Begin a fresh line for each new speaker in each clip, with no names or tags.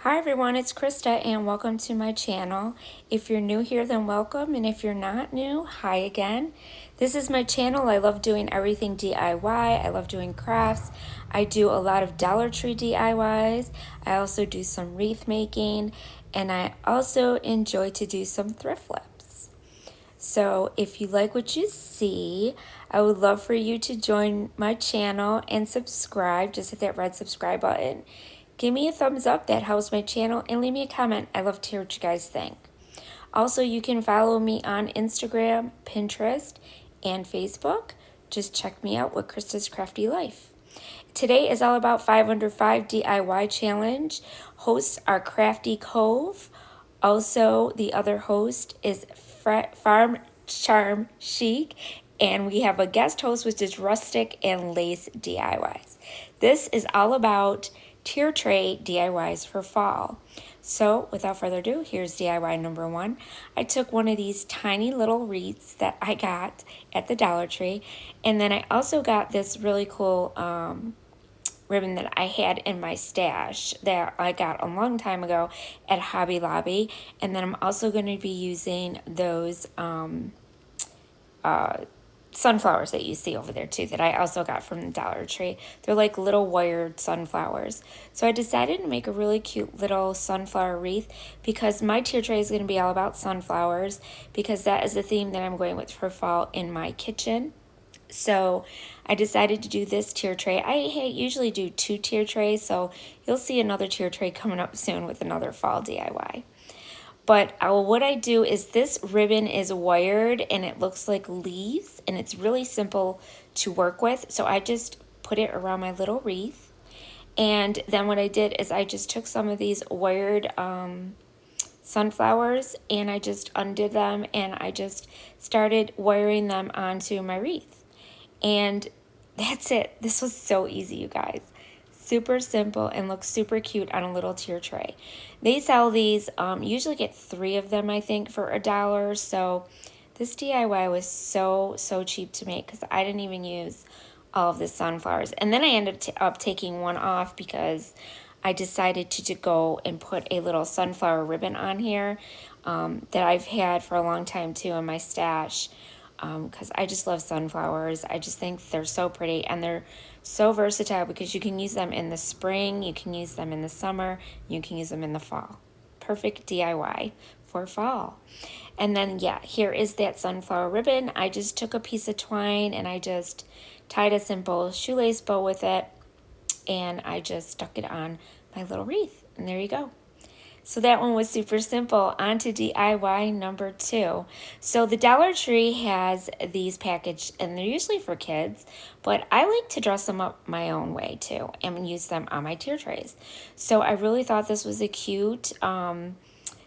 Hi everyone, it's Krista and welcome to my channel. If you're new here, then welcome, and if you're not new, hi again. This is my channel. I love doing everything DIY. I love doing crafts. I do a lot of Dollar Tree DIYs. I also do some wreath making, and I also enjoy to do some thrift flips. So if you like what you see, I would love for you to join my channel and subscribe. Just hit that red subscribe button. Give me a thumbs up, that helps my channel, and leave me a comment. I love to hear what you guys think. Also, you can follow me on Instagram, Pinterest, and Facebook. Just check me out with Krista's Crafty Life. Today is all about 5 Under 5 DIY challenge. Hosts are Crafty Cove. Also, the other host is Farm Charm Chic. And we have a guest host, which is Rustic and Lace DIYs. This is all about tier tray DIYs for fall. So without further ado, here's DIY number 1. I took one of these tiny little wreaths that I got at the Dollar Tree, and then I also got this really cool ribbon that I had in my stash that I got a long time ago at Hobby Lobby. And then I'm also going to be using those sunflowers that you see over there too, that I also got from the Dollar Tree. They're like little wired sunflowers. So I decided to make a really cute little sunflower wreath because my tier tray is going to be all about sunflowers, because that is the theme that I'm going with for fall in my kitchen. So I decided to do this tier tray. I usually do 2 tier trays, so you'll see another tier tray coming up soon with another fall DIY. But what I do is, this ribbon is wired and it looks like leaves, and it's really simple to work with. So I just put it around my little wreath. And then what I did is I just took some of these wired sunflowers and I just undid them, and I just started wiring them onto my wreath. And that's it. This was so easy, you guys. Super simple and looks super cute on a little tier tray. They sell these, usually get 3 of them, I think, for $1. So this DIY was so cheap to make because I didn't even use all of the sunflowers. And then I ended up taking one off because I decided to go and put a little sunflower ribbon on here that I've had for a long time too in my stash. Because I just love sunflowers. I just think they're so pretty, and they're so versatile because you can use them in the spring, you can use them in the summer, you can use them in the fall. Perfect DIY for fall. And then, yeah, here is that sunflower ribbon. I just took a piece of twine and I just tied a simple shoelace bow with it, and I just stuck it on my little wreath. And there you go. So that one was super simple. On to DIY number 2. So the Dollar Tree has these packaged, and they're usually for kids, but I like to dress them up my own way too and use them on my tier trays. So I really thought this was a cute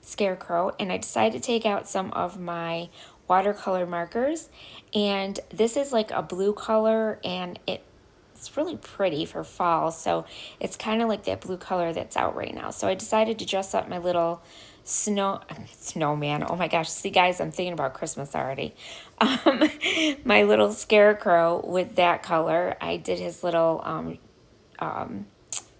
scarecrow, and I decided to take out some of my watercolor markers, and this is like a blue color, and it's really pretty for fall, so it's kind of like that blue color that's out right now. So I decided to dress up my little snowman. Oh my gosh, see guys, I'm thinking about Christmas already. My little scarecrow with that color. I did his little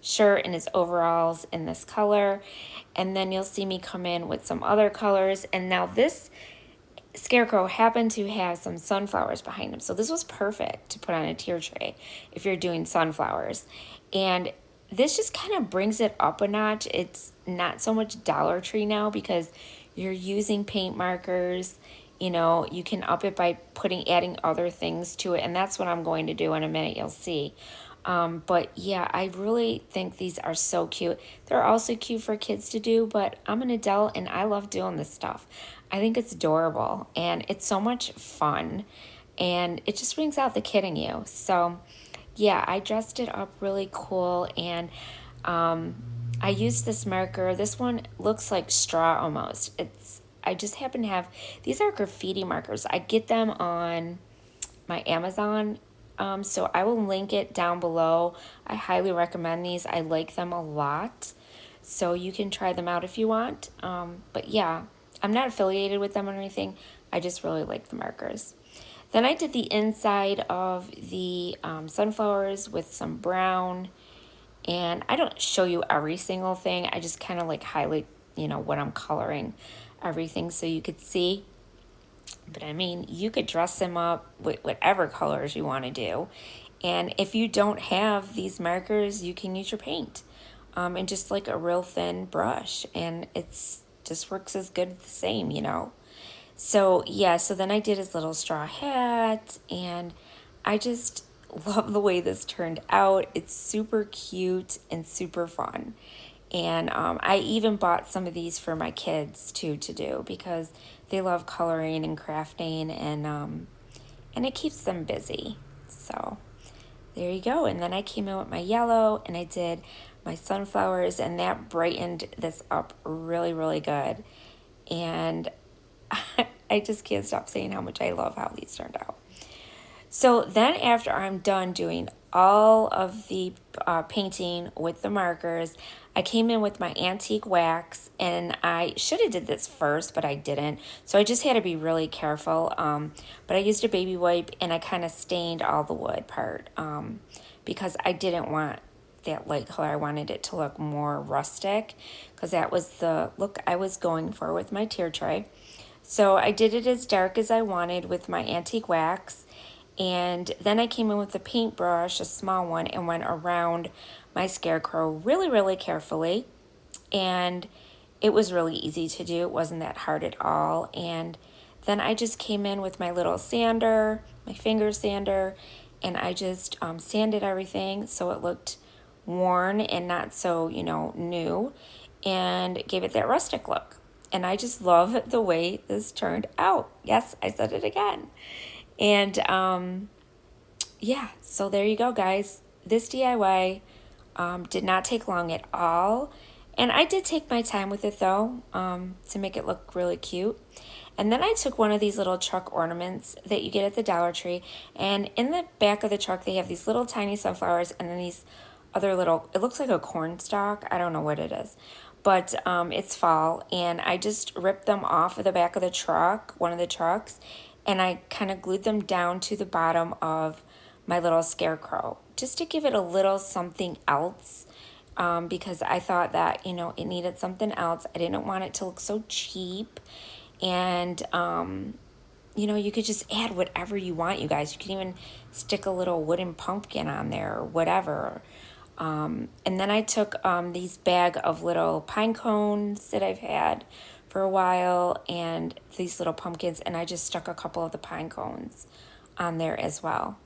shirt and his overalls in this color, and then you'll see me come in with some other colors. And now this scarecrow happened to have some sunflowers behind him, so this was perfect to put on a tier tray if you're doing sunflowers. And this just kind of brings it up a notch. It's not so much Dollar Tree now because you're using paint markers. You know, you can up it by adding other things to it, and that's what I'm going to do in a minute. You'll see. But yeah, I really think these are so cute. They're also cute for kids to do, but I'm an adult and I love doing this stuff. I think it's adorable and it's so much fun, and it just brings out the kid in you. So yeah, I dressed it up really cool, and I used this marker. This one looks like straw almost. I just happen to have, these are graffiti markers. I get them on my Amazon, so I will link it down below. I highly recommend these. I like them a lot, so you can try them out if you want. But yeah, I'm not affiliated with them or anything. I just really like the markers. Then I did the inside of the sunflowers with some brown And I don't show you every single thing. I just kind of like highlight, what I'm coloring, everything, so you could see. But I mean, you could dress them up with whatever colors you want to do. And if you don't have these markers, you can use your paint, and just like a real thin brush. And it's just works as good the same. So yeah, so then I did his little straw hat, and I just love the way this turned out. It's super cute and super fun. And I even bought some of these for my kids too to do, because they love coloring and crafting, and it keeps them busy. So there you go. And then I came in with my yellow, and I did my sunflowers, and that brightened this up really, really good. And I just can't stop saying how much I love how these turned out. So then after I'm done doing all of the painting with the markers, I came in with my antique wax, and I should have did this first, but I didn't. So I just had to be really careful. But I used a baby wipe, and I kind of stained all the wood part, because I didn't want that light color. I wanted it to look more rustic, because that was the look I was going for with my tier tray. So I did it as dark as I wanted with my antique wax. And then I came in with a paintbrush, a small one, and went around my scarecrow really, really carefully. And it was really easy to do. It wasn't that hard at all. And then I just came in with my little sander, my finger sander, and I just sanded everything so it looked worn and not so, new, and gave it that rustic look. And I just love the way this turned out. Yes, I said it again. And yeah, so there you go, guys. This DIY did not take long at all. And I did take my time with it, though, to make it look really cute. And then I took one of these little truck ornaments that you get at the Dollar Tree. And in the back of the truck, they have these little tiny sunflowers, and then these other little, it looks like a corn stalk. I don't know what it is. But it's fall, and I just ripped them off of the back of the truck, one of the trucks, and I kind of glued them down to the bottom of my little scarecrow, just to give it a little something else, because I thought that, it needed something else. I didn't want it to look so cheap. And, you could just add whatever you want, you guys. You can even stick a little wooden pumpkin on there or whatever. And then I took these bag of little pine cones that I've had for a while, and these little pumpkins, and I just stuck a couple of the pine cones on there as well.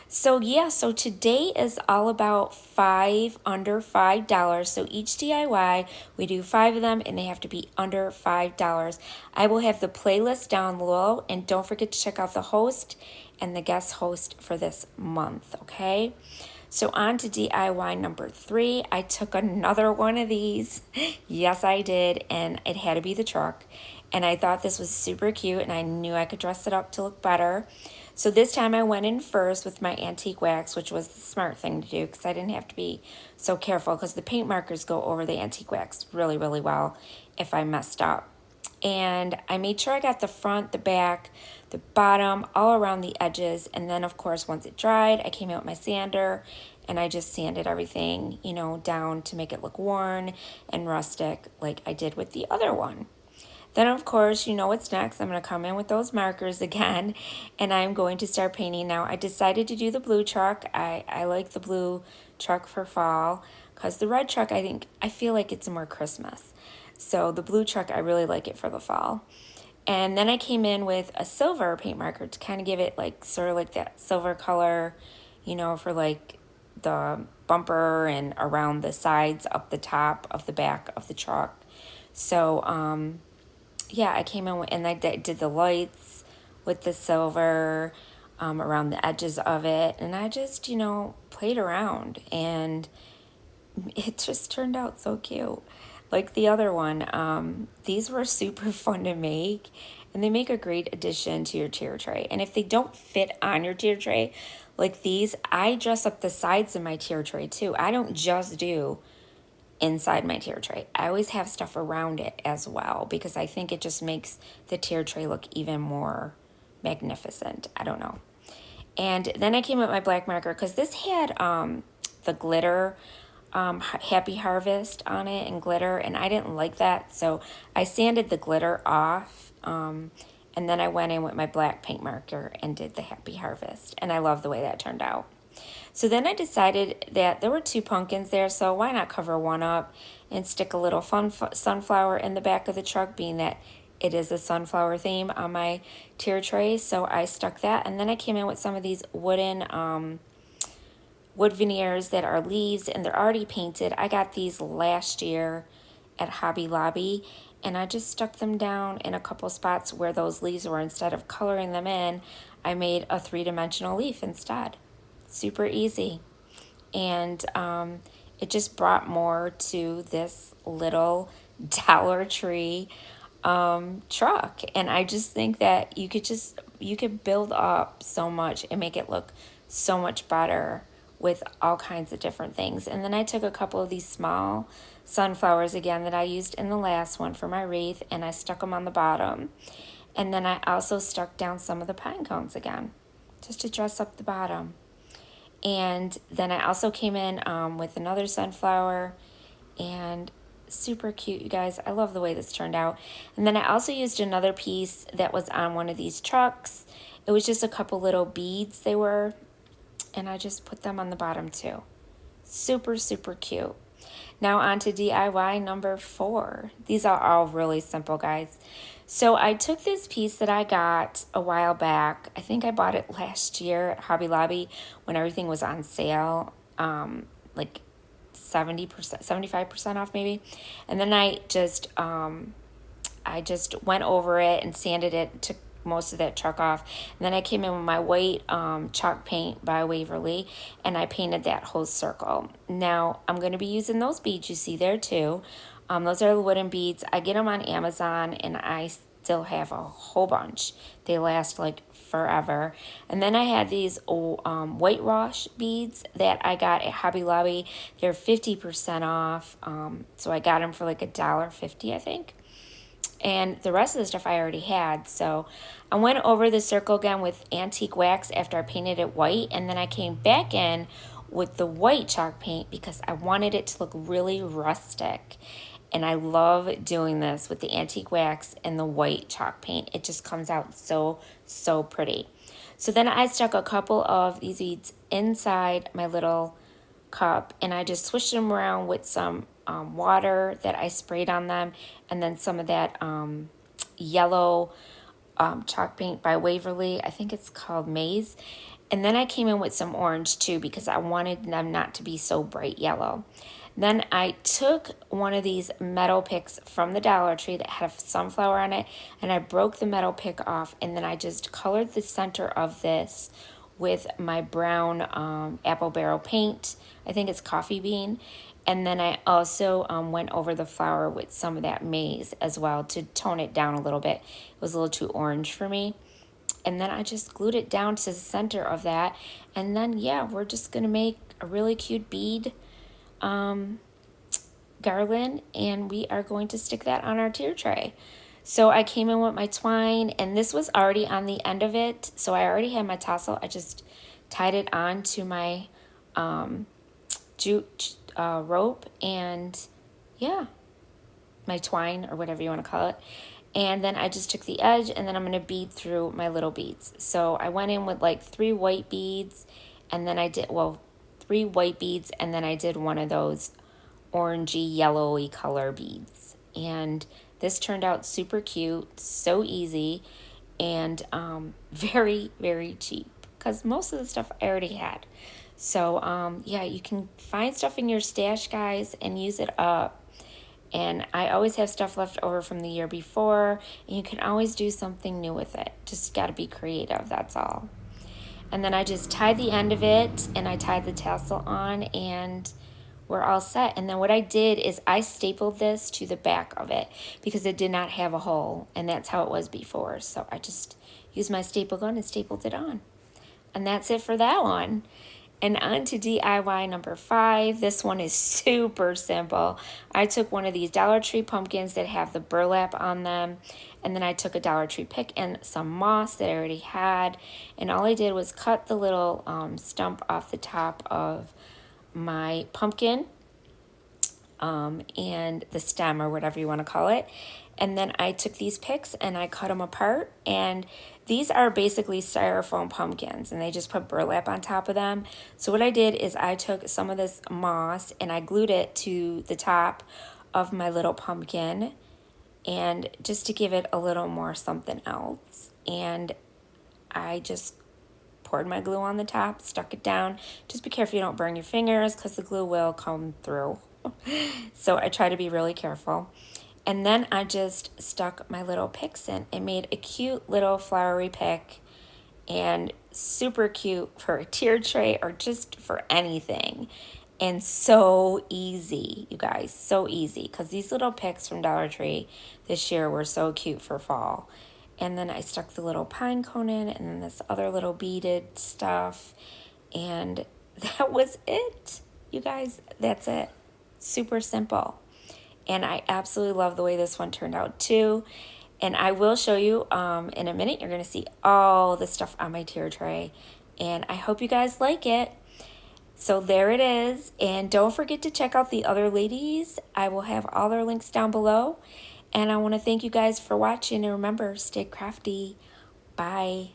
So yeah, so today is all about 5 under $5. So each DIY, we do 5 of them, and they have to be under $5. I will have the playlist down below, and don't forget to check out the host and the guest host for this month, okay? So on to DIY number 3. I took another one of these. Yes, I did, and it had to be the truck. And I thought this was super cute, and I knew I could dress it up to look better. So this time I went in first with my antique wax, which was the smart thing to do, because I didn't have to be so careful, because the paint markers go over the antique wax really, really well if I messed up. And I made sure I got the front, the back, the bottom, all around the edges. And then, of course, once it dried, I came out with my sander, and I just sanded everything, down to make it look worn and rustic like I did with the other one. Then, of course, what's next. I'm going to come in with those markers again, and I'm going to start painting. Now, I decided to do the blue truck. I like the blue truck for fall, because the red truck, I feel like it's more Christmas. So the blue truck, I really like it for the fall. And then I came in with a silver paint marker to kind of give it sort of like that silver color, for the bumper and around the sides, up the top of the back of the truck. So, yeah, I came in and I did the lights with the silver around the edges of it. And I just, played around, and it just turned out so cute. Like the other one, these were super fun to make, and they make a great addition to your tier tray. And if they don't fit on your tier tray, like these, I dress up the sides of my tier tray too. I don't just do inside my tier tray. I always have stuff around it as well, because I think it just makes the tier tray look even more magnificent. I don't know. And then I came with my black marker, because this had the glitter Happy Harvest on it and glitter, and I didn't like that, so I sanded the glitter off, and then I went in with my black paint marker and did the Happy Harvest, and I love the way that turned out. So then I decided that there were 2 pumpkins there, so why not cover one up and stick a little fun sunflower in the back of the truck, being that it is a sunflower theme on my tier tray. So I stuck that, and then I came in with some of these wooden wood veneers that are leaves, and they're already painted. I got these last year at Hobby Lobby, and I just stuck them down in a couple spots where those leaves were. Instead of coloring them in, I made a 3-dimensional leaf instead. Super easy. And it just brought more to this little Dollar Tree truck. And I just think that you could build up so much and make it look so much better with all kinds of different things. And then I took a couple of these small sunflowers again that I used in the last one for my wreath, and I stuck them on the bottom. And then I also stuck down some of the pine cones again, just to dress up the bottom. And then I also came in with another sunflower, and super cute, you guys. I love the way this turned out. And then I also used another piece that was on one of these trucks. It was just a couple little beads they were, and I just put them on the bottom too. Super, super cute. Now on to DIY number 4. These are all really simple, guys. So I took this piece that I got a while back. I think I bought it last year at Hobby Lobby when everything was on sale, like 70%, 75% off maybe. And then I just went over it and sanded it, took most of that chalk off. And then I came in with my white chalk paint by Waverly, and I painted that whole circle. Now I'm going to be using those beads you see there too. Those are the wooden beads. I get them on Amazon, and I still have a whole bunch. They last like forever. And then I had these whitewash beads that I got at Hobby Lobby. They're 50% off. So I got them for like $1.50, I think. And the rest of the stuff I already had. So I went over the circle again with antique wax after I painted it white. And then I came back in with the white chalk paint because I wanted it to look really rustic. And I love doing this with the antique wax and the white chalk paint. It just comes out so, so pretty. So then I stuck a couple of these beads inside my little cup, and I just swished them around with some water that I sprayed on them, and then some of that yellow chalk paint by Waverly. I think it's called Maze. And then I came in with some orange too because I wanted them not to be so bright yellow. Then I took one of these metal picks from the Dollar Tree that had a sunflower on it, and I broke the metal pick off, and then I just colored the center of this with my brown apple barrel paint. I think it's coffee bean. And then I also went over the flower with some of that maize as well to tone it down a little bit. It was a little too orange for me. And then I just glued it down to the center of that. And then, yeah, we're just going to make a really cute bead garland, and we are going to stick that on our tier tray. So I came in with my twine, and this was already on the end of it. So I already had my tassel. I just tied it on to my jute rope, and yeah, my twine or whatever you want to call it. And then I just took the edge, and then I'm going to bead through my little beads. So I went in with like 3 white beads, and then I did, 3 white beads, and then I did one of those orangey yellowy color beads. And this turned out super cute, so easy, and very, very cheap because most of the stuff I already had. So yeah, you can find stuff in your stash, guys, and use it up. And I always have stuff left over from the year before, and you can always do something new with it. Just got to be creative, that's all. And then I just tied the end of it, and I tied the tassel on, and we're all set. And then what I did is I stapled this to the back of it because it did not have a hole, and that's how it was before. So I just used my staple gun and stapled it on. And that's it for that one. And on to DIY number 5. This one is super simple. I took one of these Dollar Tree pumpkins that have the burlap on them, and then I took a Dollar Tree pick and some moss that I already had, and all I did was cut the little stump off the top of my pumpkin, and the stem or whatever you want to call it. And then I took these picks and I cut them apart, and these are basically styrofoam pumpkins, and they just put burlap on top of them. So what I did is I took some of this moss and I glued it to the top of my little pumpkin, and just to give it a little more something else. And I just poured my glue on the top, stuck it down. Just be careful you don't burn your fingers because the glue will come through. So I try to be really careful. And then I just stuck my little picks in. It made a cute little flowery pick, and super cute for a tier tray or just for anything. And so easy, you guys, so easy, because these little picks from Dollar Tree this year were so cute for fall. And then I stuck the little pine cone in, and then this other little beaded stuff, and that was it. You guys, that's it. Super simple. And I absolutely love the way this one turned out too. And I will show you in a minute. You're going to see all the stuff on my tier tray. And I hope you guys like it. So there it is. And don't forget to check out the other ladies. I will have all their links down below. And I want to thank you guys for watching. And remember, stay crafty. Bye.